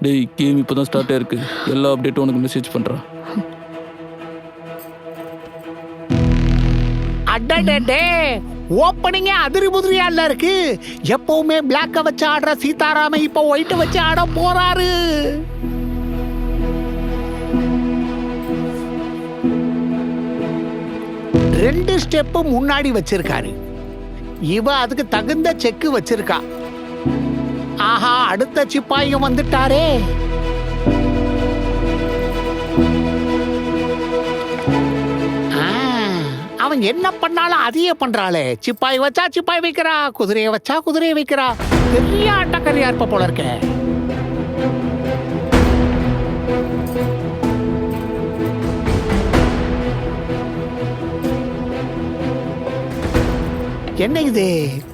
டேய் கேம் இப்போ தான் ஸ்டார்ட் ஆயிருக்கு. எல்லா அப்டேட்டும் உனக்கு மெசேஜ் பண்ணுறேன். அடடே, ஓப்பனிங்கே அதிரி புதிரியால இருக்கு. எப்பவுமே பிளாக்க வச்சு ஆடுற சீதாராம இப்ப ஒயிட் வச்சு ஆட போறாரு. ரெண்டு ஸ்டெப் முன்னாடி வச்சிருக்காரு. இவ அதுக்கு தகுந்த செக்கு வச்சிருக்கா. ஆஹா, அடுத்த சிப்பாயும் வந்துட்டாரே. அவன் என்ன பண்ணாலும் அதையே பண்றாளே. சிப்பாய் வச்சா சிப்பாய் வைக்கிறா, குதிரையை வச்சா குதிரையை வைக்கிறா. பெரிய ஆட்டக்கரியா இருப்ப போல இருக்க. என்ன இது,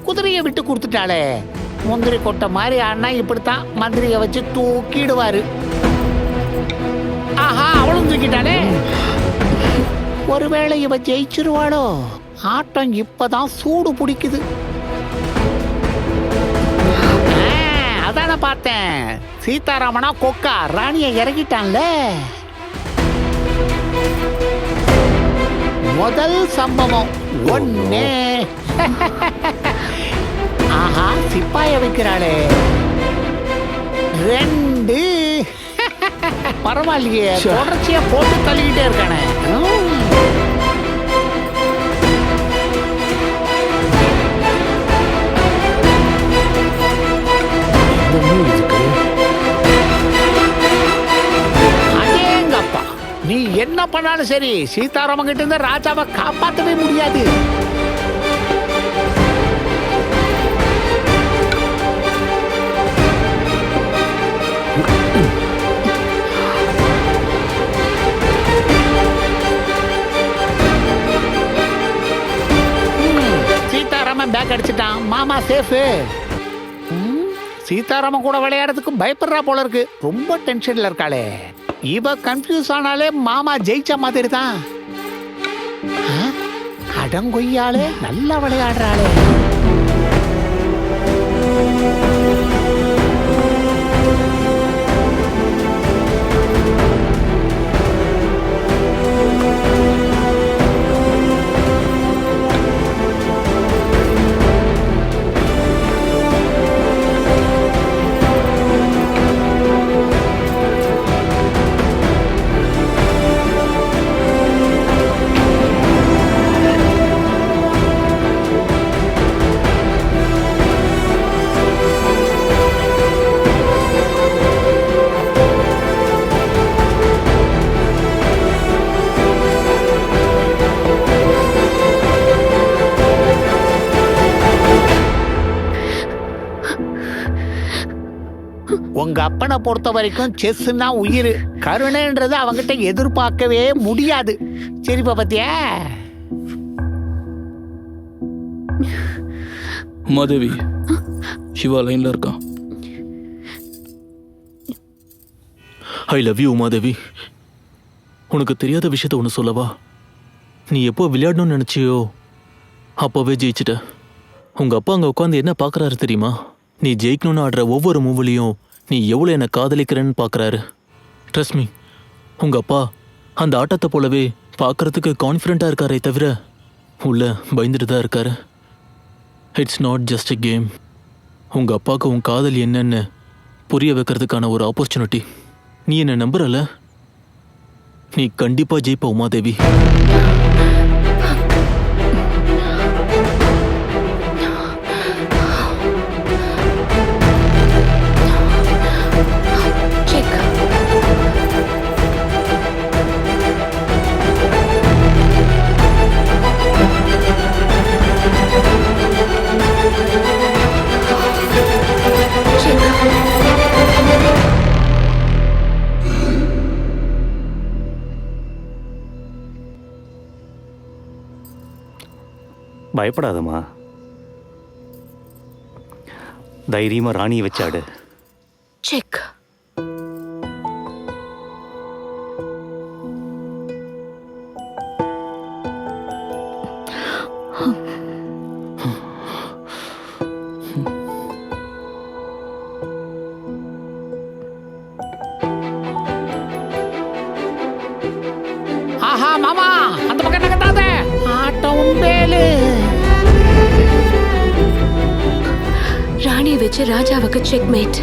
குதிரையை விட்டு கொடுத்துட்டாளே. முந்திரி கொட்டை மாதிரி ஆனா இப்படித்தான் மந்திரியை வச்சு தூக்கிடுவாரு. ஆஹா, அவளும் தூக்கிட்டாளே. ஒருவேளை இவ ஜெயிச்சிருவாளோ? ஆட்டம் இப்பதான் சூடு பிடிக்குது. அதான பார்த்தேன். சீதாராமனா கொக்கா ராணியை இறக்கிட்டான்ல. முதல் சம்பவம் ஒண்ணே. ஆஹா, சிப்பாய வைக்கிறாளே. 2 பரவாயில்லையே, தொடர்ச்சியா போட்டு தள்ளிக்கிட்டே இருக்கானே. அடேங்கப்பா, நீ என்ன பண்ணாலும் சரி சீதாராமன் கிட்ட இருந்து ராஜாவை காப்பாற்றவே முடியாது. சீதாராமன் பேக் அடிச்சிட்டான். மாமா சேஃபு. சீதாராமன் கூட விளையாடுறதுக்கு பயப்படுறா போல இருக்கு. ரொம்ப டென்ஷன்ல இருக்காளே. இவ கன்ஃபியூஸ் ஆனாலே மாமா ஜெயிச்ச மாதிரி தான். அடங்கொய்யாலே நல்லா விளையாடுறாளே. உங்க அப்பனை பொறுத்த வரைக்கும் செஸ்னா உயிர். கருணைன்றது அவங்கிட்ட எதிர்பார்க்கவே முடியாது. சரிப்பா, பத்தியா? உமாதேவி, சிவா லைன்ல இருக்கான். I love you Umadevi. உனக்கு தெரியாத விஷயத்த ஒன்று சொல்லவா? நீ எப்போ விளையாடணும்னு நினைச்சியோ அப்போவே ஜெயிச்சிட்ட. உங்க அப்பா அங்கே உட்காந்து என்ன பார்க்குறாரு தெரியுமா? நீ ஜெயிக்கணும்னு ஆடுற ஒவ்வொரு மூவிலையும் நீ எவ்வளோ என்னை காதலிக்கிறேன்னு பார்க்குறாரு. ட்ரஸ்ட் மீ, உங்கள் அப்பா அந்த ஆட்டத்தை போலவே பார்க்குறதுக்கு கான்ஃபிடென்ட்டாக இருக்காரே தவிர உள்ள பயந்துட்டு தான் இருக்காரு. It's not just a game. உங்கள் அப்பாவுக்கு உன் காதல் என்னன்னு புரிய வைக்கிறதுக்கான ஒரு ஆப்பர்ச்சுனிட்டி. நீ என்னை நம்புறல? நீ கண்டிப்பாக ஜெயிப்ப உமாதேவி. பயப்படாதம்மா, தைரியமா ராணியை வச்சாடு. செக். உன் வேலு. ராணியை வச்சு ராஜாவுக்கு செக்மேட்.